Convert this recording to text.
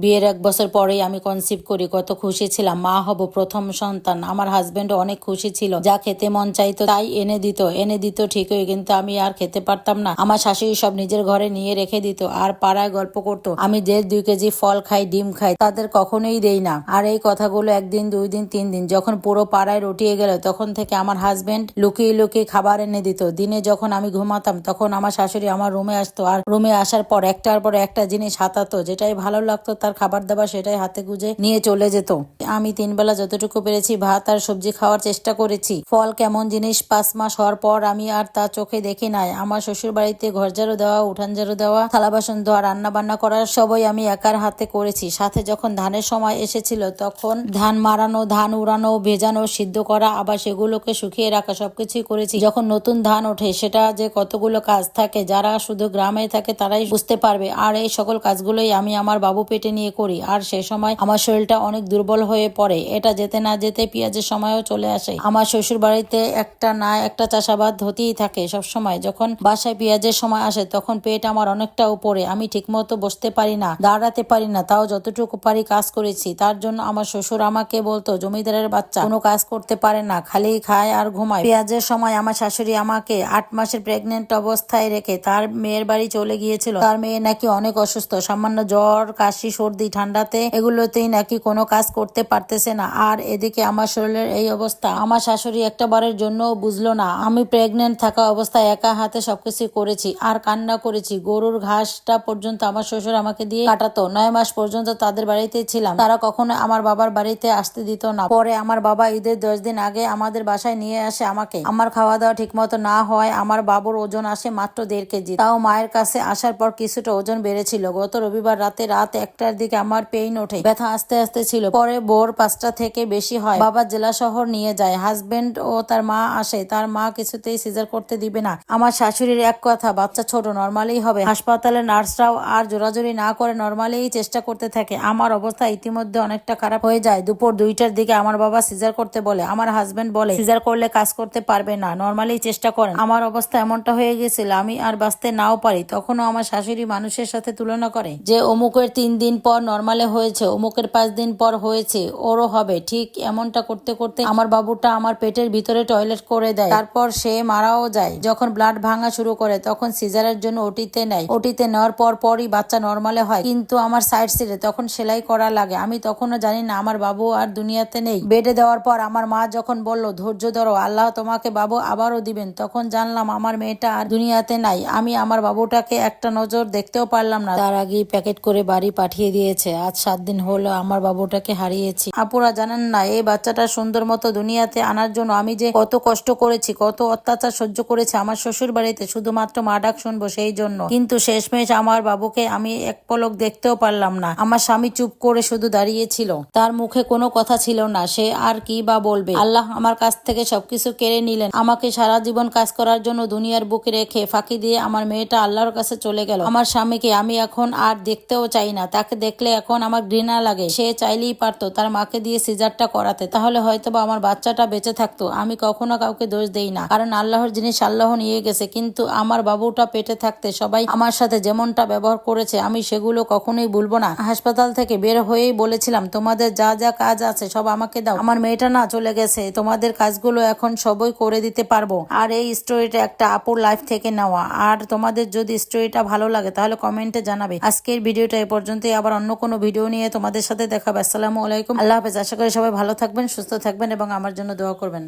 বিয়ের 1 বছর পরেই আমি কনসিভ করি। কত খুশি ছিলাম, মা হব প্রথম সন্তান। আমার হাজবেন্ডও অনেক খুশি ছিল, যা খেতে মন চাইতো তাই এনে দিত ঠিকই, কিন্তু আমি আর খেতে পারতাম না। আমার শাশুড়ি সব নিজের ঘরে নিয়ে রেখে দিত আর পাড়ায় গল্প করতো আমি 1.5-2 কেজি ফল খাই, ডিম খাই, তাদের কখনোই দেই না। আর এই কথাগুলো 1 দিন 2 দিন 3 দিন যখন পুরো পাড়ায় রটিয়ে গেল, তখন থেকে আমার হাজবেন্ড লুকিয়ে লুকিয়ে খাবার এনে দিত। দিনে যখন আমি ঘুমাতাম তখন আমার শাশুড়ি আমার রুমে আসতো, আর রুমে আসার পর একটার পর একটা জিনিস হাতাতো, যেটাই ভালো লাগতো তার খাবার দাবার সেটাই হাতে গুজে নিয়ে চলে যেত। আমি 3 বেলা যতটুকু পেরেছি ভাত আর সবজি খাওয়ার চেষ্টা করেছি। ফল কেমন জিনিস 5 মাস হওয়ার পর আমি আর তা চোখে দেখি নাই। আমার শ্বশুর বাড়িতে ঘর ঝাড়ু দেওয়া, উঠান ঝাড়ু দেওয়া, থালা বাসন ধোয়া, রান্না বান্না করার সবই আমি একার হাতে করেছি। সাথে যখন ধানের সময় এসেছিল তখন ধান মারানো, ধান উড়ানো, ভেজানো, সিদ্ধ করা, আবার সেগুলোকে শুকিয়ে রাখা, সবকিছুই করেছি। যখন নতুন ধান ওঠে সেটা যে কতগুলো কাজ থাকে, যারা শুধু গ্রামে থাকে তারাই বুঝতে পারবে। আর এই সকল কাজগুলোই আমি আমার বাবু পেটে নিয়ে করি। আর সে সময় আমার শরীরটা অনেক দুর্বল হয়ে পড়ে। এটা যেতে না যেতে পেঁয়াজের সময়ও চলে আসে। আমার শ্বশুর বাড়িতে একটা না একটা চাষাবাদ হতেই থাকে সব সময়। যখন বাসায় পেঁয়াজের সময় আসে তখন পেট আমার অনেকটা উপরে, আমি ঠিকমতো বসতে পারি না, দাঁড়াতে পারি না। তাও যতটুকু পারি কাজ করেছি। তার জন্য আমার শ্বশুর আমাকে বলতো, জমিদারের বাচ্চা, কোনো কাজ করতে পারে না, খালি খায় আর ঘুমায়। পেঁয়াজের সময় আমার শাশুড়ি আমাকে 8 মাসের প্রেগনেন্ট অবস্থায় রেখে তার মেয়ের বাড়ি চলে গিয়েছিল। তার মেয়ে নাকি অনেক অসুস্থ, সামান্য জ্বর, কাশি, সর্দি, ঠান্ডাতে এগুলোতেই নাকি কোনো কাজ করতে পারতেছে না। আর এদিকে আমার শরীরের এই অবস্থা। আমার শাশুড়ি একটা বারের জন্য বুঝলো না আমি প্রেগনেন্ট থাকা অবস্থায় একা হাতে সবকিছু করেছি আর কান্না করেছি। গরুর ঘাসটা পর্যন্ত আমার শ্বশুর আমাকে দিয়ে কাটাতো। 9 মাস পর্যন্ত তাদের বাড়িতেই ছিলাম। তারা কখনো আমার বাবার বাড়িতে আসতে দিত না। পরে আমার বাবা ঈদের 10 দিন আগে আমাদের বাসায় নিয়ে আসে আমাকে। আমার খাওয়া দাওয়া ঠিক মতো না হয় আমার বাবুর ওজন আসে মাত্র 1.5 কেজি। তাও মায়ের কাছে আসার পর কিছুটা ওজন বেড়েছিল। গত রবিবার রাত 1টার দিকে আমার পেইন ওঠে, ব্যথা আস্তে আস্তে ছিল, পরে ভোর 5টা থেকে বেশি হয়। বাবা জেলা শহর নিয়ে যায়। হাজবেন্ড ও তার মা আসে, তার মা কিছুতেই সিজার করতে দিবে না। আমার শাশুড়ির এক কথা, বাচ্চা ছোট, নর্মালি হবে। হাসপাতালে নার্সরাও আর জোরাজোরি না করে নর্মালি চেষ্টা করতে থাকে। আমার অবস্থা ইতিমধ্যে অনেকটা খারাপ হয়ে যায়। দুপুর 2টার দিকে আমার বাবা সিজার করতে বলে। আমার হাজবেন্ড বলে সিজার করলে কাজ করতে পারবে না, নর্মালি চেষ্টা করেন। আমার অবস্থা এমনটা হয়ে গেছিল আমি আর বাঁচতে নাও পারি। তখনও আমার শাশুড়ি মানুষের সাথে তুলনা করে যে অমুকের 3 দিন পর নর্মালে হয়েছে, অমুকের 5 দিন পর হয়েছে, ওরও হবে। ঠিক এমনটা করতে করতে আমার বাবুটা আমার পেটের ভিতরে টয়লেট করে দেয়। তারপর সে মারাও যায়। যখন ব্লাড ভাঙা শুরু করে তখন সিজারের জন্য ওটিতে নেয়। ওটিতে নেওয়ার পরই বাচ্চা নর্মালে হয়, কিন্তু আমার সাইড সিরে তখন সেলাই করা লাগে। আমি তখনও জানি না আমার বাবু আর দুনিয়াতে নেই। বেডে দেওয়ার পর আমার মা যখন বলল ধৈর্য ধরো, আল্লাহ তোমাকে বাবু আবারও দিবেন, তখন জানলাম আমার মেয়েটা আর দুনিয়াতে নাই। আমি আমার বাবুটাকে একটা নজর দেখতেও পারলাম না। তার আগেই প্যাকেট করে বাড়ি পাঠিয়ে দিয়েছে। আজ 7 দিন হলো আমার বাবুটাকে হারিয়েছি। আপুরা জানেন না এই বাচ্চাটা সুন্দর মতো দুনিয়াতে আনার জন্য আমি যে কত কষ্ট করেছি, কত অত্যাচার সহ্য করেছি আমার শ্বশুর বাড়িতে, শুধুমাত্র মা ডাক শুনবো সেই জন্য। কিন্তু শেষমেশ আমার বাবুকে আমি এক পলক দেখতেও পারলাম না। আমার স্বামী চুপ করে শুধু দাঁড়িয়েছিল, তার মুখে কোনো কথা ছিল না। সে আর কি বা বলবে। আল্লাহ আমার কাছ থেকে সবকিছু কেড়ে নিলেন। আমাকে সারা জীবন কাজ করার জন্য দুনিয়ার বুকে রেখে ফাঁকি দিয়ে আমার মেয়েটা আল্লাহর কাছে চলে গেল। আমার স্বামীকে আমি এখন আর দেখতেও চাই না। তাকে দেখলে এখন আমার ঘৃণা লাগে। সে চাইলেই পারতো তার মাকে দিয়ে সিজারটা করাতে, তাহলে হয়তোবা আমার বাচ্চাটা বেঁচে থাকতো। আমি কখনো কাউকে দোষ দেই না, কারণ আল্লাহর জিনিস আল্লাহ নিয়ে গেছে। কিন্তু আমার বাবুটা পেটে থাকতে সবাই আমার সাথে যেমনটা ব্যবহার করেছে আমি সেগুলো কখনোই ভুলবো না। হাসপাতাল থেকে বের হয়েই বলেছিলাম তোমাদের যা যা কাজ আছে সব আমাকে দাও। আমার মেয়েটা না চলে গেছে, তোমাদের কাজগুলো এখন সবই করে দিতে পারবো। আর এই স্টোরিটা একটা আপুর লাইফ থেকে নেওয়া। আর তোমাদের যদি স্টোরিটা ভালো লাগে তাহলে কমেন্টে জানাবে। আজকের ভিডিওটা এ পর্যন্তই, আবার অন্য কোনো ভিডিও নিয়ে তোমাদের সাথে দেখাবে। আসসালামু আলাইকুম, আল্লাহ হাফেজ। আশা করি সবাই ভালো থাকবেন, সুস্থ থাকবেন এবং আমার জন্য দোয়া করবেন।